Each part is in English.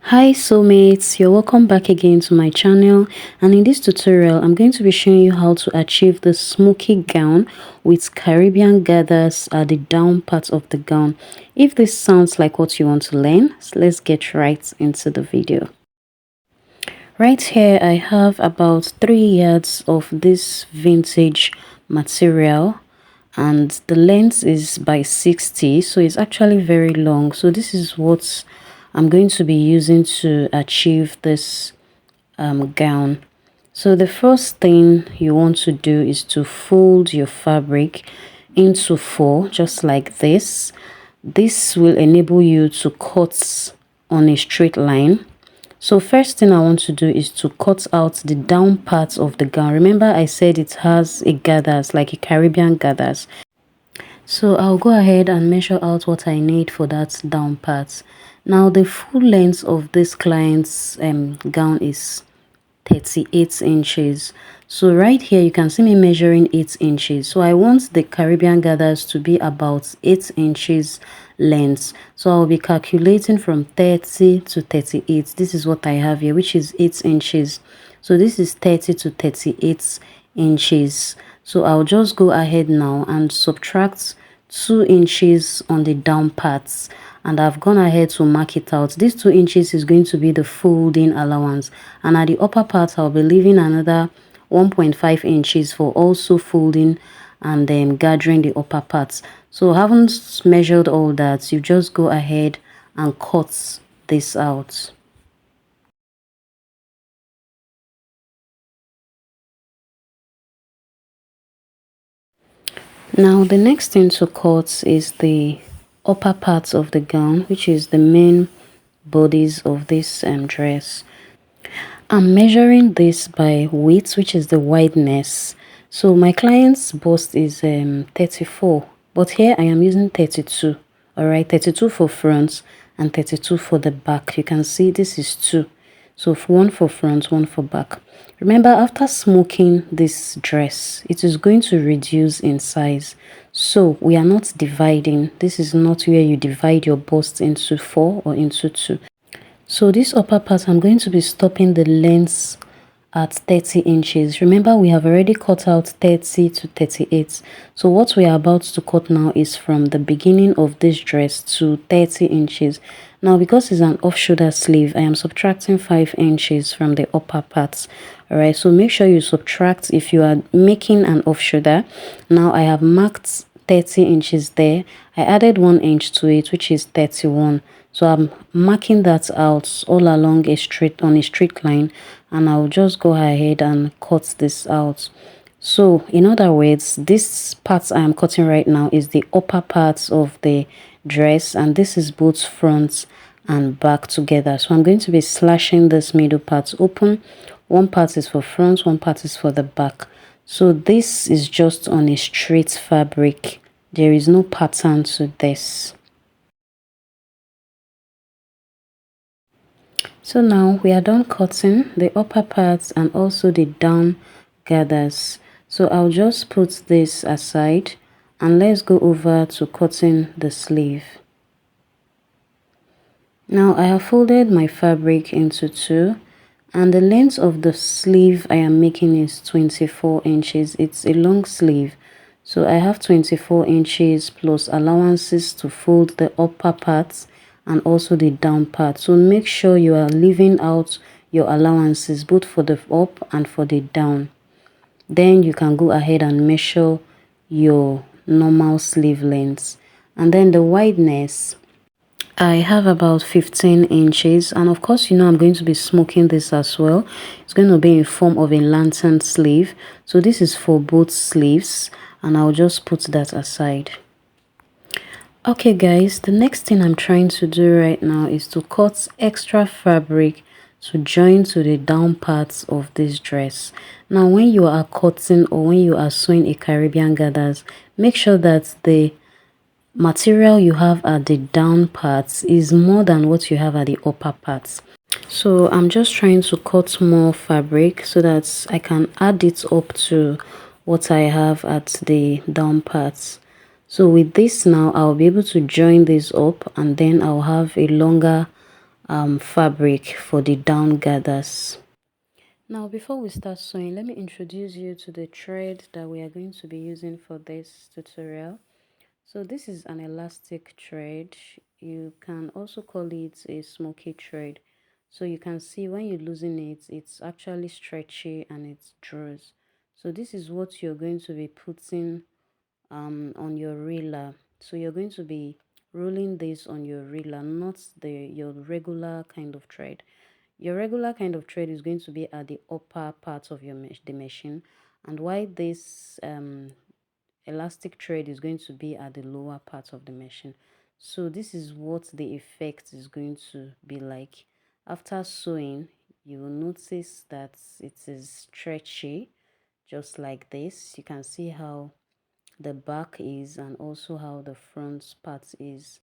Hi soulmates, you're welcome back again to my channel, and in this tutorial I'm going to be showing you how to achieve the smoky gown with Caribbean gathers at the down part of the gown. If this sounds like what you want to learn, let's get right into the video. Right here I have about 3 yards of this vintage material, and the length is by 60, so it's actually very long. So this is what I'm going to be using to achieve this gown. So the first thing you want to do is to fold your fabric into 4, just like this. This will enable you to cut on a straight line. So first thing I want to do is to cut out the down part of the gown. Remember I said it has a gathers, like a Caribbean gathers. So I'll go ahead and measure out what I need for that down part. Now the full length of this client's gown is 38 inches. So right here you can see me measuring 8 inches. So I want the Caribbean gathers to be about 8 inches length. So I'll be calculating from 30 to 38. This is what I have here, which is 8 inches. So this is 30 to 38 inches. So I'll just go ahead now and subtract 2 inches on the down parts, and I've gone ahead to mark it out. This 2 inches is going to be the folding allowance, and at the upper part I'll be leaving another 1.5 inches for also folding and then gathering the upper parts. So I haven't measured all that. You just go ahead and cut this out. Now the next thing to cut is the upper part of the gown, which is the main bodies of this dress. I'm measuring this by width, which is the wideness. So my client's bust is 34, but here I am using 32. All right, 32 for front and 32 for the back. You can see this is 2. So one for front, one for back. Remember, after smoking this dress, it is going to reduce in size. So we are not dividing. This is not where you divide your bust into 4 or into 2. So this upper part, I'm going to be stopping the length at 30 inches. Remember, we have already cut out 30 to 38. So what we are about to cut now is from the beginning of this dress to 30 inches. Now, because it's an off-shoulder sleeve, I am subtracting 5 inches from the upper parts. All right, so make sure you subtract if you are making an off-shoulder. Now, I have marked 30 inches there. I added 1 inch to it, which is 31. So I'm marking that out all along on a straight line, and I'll just go ahead and cut this out. So in other words, this part I am cutting right now is the upper parts of the dress, and this is both front and back together. So I'm going to be slashing this middle part open. One part is for front, one part is for the back. So this is just on a straight fabric. There is no pattern to this. So now we are done cutting the upper parts and also the down gathers. So I'll just put this aside and let's go over to cutting the sleeve. Now I have folded my fabric into 2, and the length of the sleeve I am making is 24 inches. It's a long sleeve. So I have 24 inches plus allowances to fold the upper parts and also the down part. So make sure you are leaving out your allowances both for the up and for the down. Then you can go ahead and measure your normal sleeve length. And then the wideness, I have about 15 inches, and of course you know I'm going to be smoking this as well. It's going to be in form of a lantern sleeve. So this is for both sleeves, and I'll just put that aside. Okay guys, the next thing I'm trying to do right now is to cut extra fabric to join to the down parts of this dress. Now when you are cutting or when you are sewing a Caribbean gathers, make sure that the material you have at the down parts is more than what you have at the upper parts. So I'm just trying to cut more fabric so that I can add it up to what I have at the down parts. So with this now, I'll be able to join this up, and then I'll have a longer fabric for the down gathers. Now before we start sewing, let me introduce you to the thread that we are going to be using for this tutorial. So this is an elastic thread. You can also call it a smoky thread. So you can see when you loosen it, it's actually stretchy and it draws. So this is what you're going to be putting on your reeler. So you're going to be rolling this on your reeler, not your regular kind of thread. Your regular kind of thread is going to be at the upper part of the machine, and while this elastic thread is going to be at the lower part of the machine. So this is what the effect is going to be like. After sewing, you will notice that it is stretchy, just like this. You can see how the back is and also how the front part is.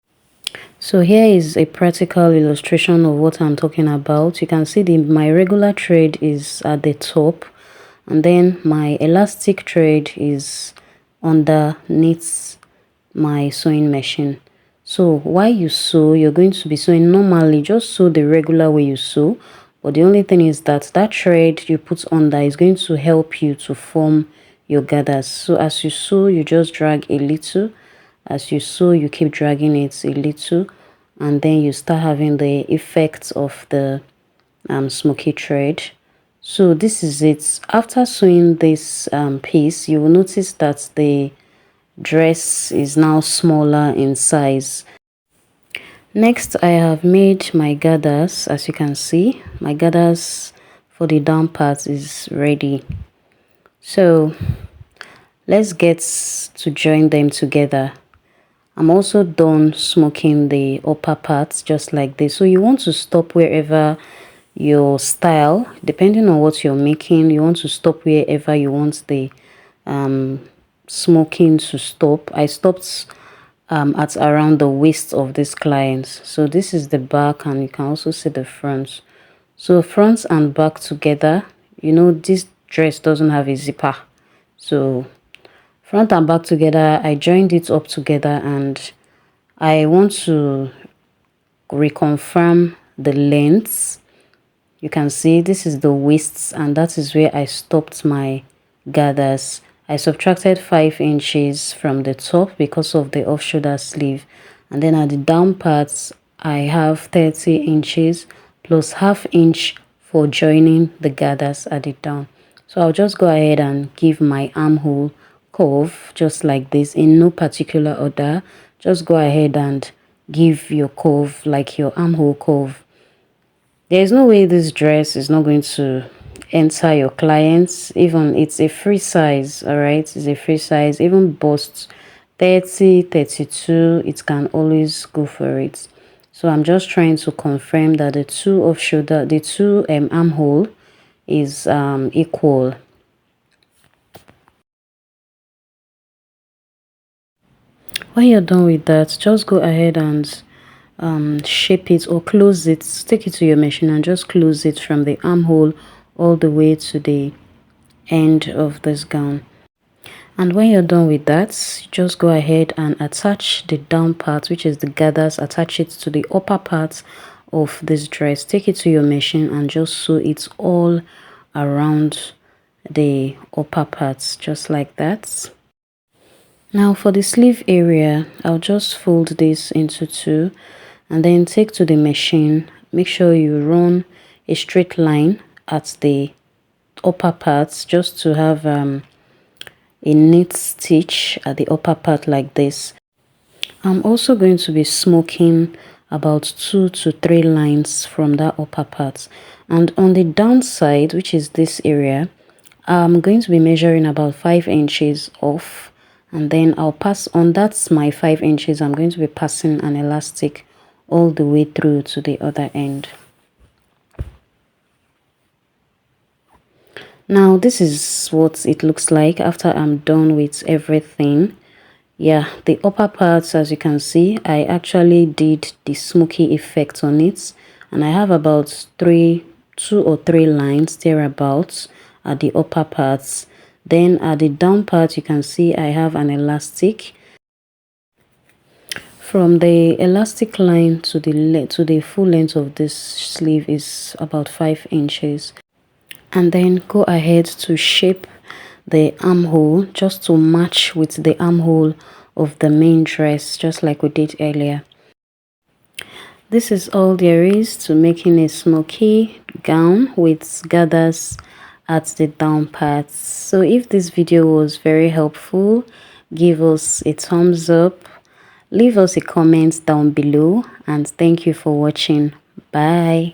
So here is a practical illustration of what I'm talking about. You can see my regular thread is at the top, and then my elastic thread is underneath my sewing machine. So while you sew, you're going to be sewing normally, just sew the regular way you sew, but the only thing is that that thread you put under is going to help you to form your gathers. So as you sew, you just drag a little. As you sew, you keep dragging it a little, and then you start having the effects of the smoky thread. So this is it. After sewing this piece, you will notice that the dress is now smaller in size. Next, I have made my gathers. As you can see, my gathers for the down part is ready. So let's get to join them together. I'm also done smoking the upper parts just like this. So you want to stop wherever your style, depending on what you're making, you want to stop wherever you want the smoking to stop. I stopped at around the waist of this client. So this is the back, and you can also see the front. So front and back together, you know, this dress doesn't have a zipper. So front and back together, I joined it up together, and I want to reconfirm the lengths. You can see this is the waists, and that is where I stopped my gathers. I subtracted 5 inches from the top because of the off shoulder sleeve, and then at the down parts I have 30 inches plus half inch for joining the gathers at the down. So I'll just go ahead and give my armhole curve just like this in no particular order. Just go ahead and give your curve like your armhole curve. There's no way this dress is not going to enter your clients. Even it's a free size, all right? It's a free size. Even bust 30, 32, it can always go for it. So I'm just trying to confirm that the two armhole is equal. When you're done with that, just go ahead and shape it or close it. Take it to your machine and just close it from the armhole all the way to the end of this gown. And when you're done with that, just go ahead and attach the down part, which is the gathers. Attach it to the upper part of this dress. Take it to your machine and just sew it all around the upper parts, just like that. Now for the sleeve area, I'll just fold this into two and then take to the machine. Make sure you run a straight line at the upper parts just to have a neat stitch at the upper part like this. I'm also going to be smoking about 2 to 3 lines from that upper part, and on the downside, which is this area, I'm going to be measuring about 5 inches off, and then I'll pass on that's my 5 inches. I'm going to be passing an elastic all the way through to the other end. Now this is what it looks like after I'm done with everything. Yeah, the upper parts, as you can see, I actually did the smoky effect on it, and I have about 2 or 3 lines thereabouts at the upper parts. Then at the down part, you can see I have an elastic. From the elastic line to the full length of this sleeve is about 5 inches. And then go ahead to shape the armhole just to match with the armhole of the main dress, just like we did earlier. This is all there is to making a smoky gown with gathers at the down parts. So if this video was very helpful, give us a thumbs up, leave us a comment down below, and thank you for watching. Bye.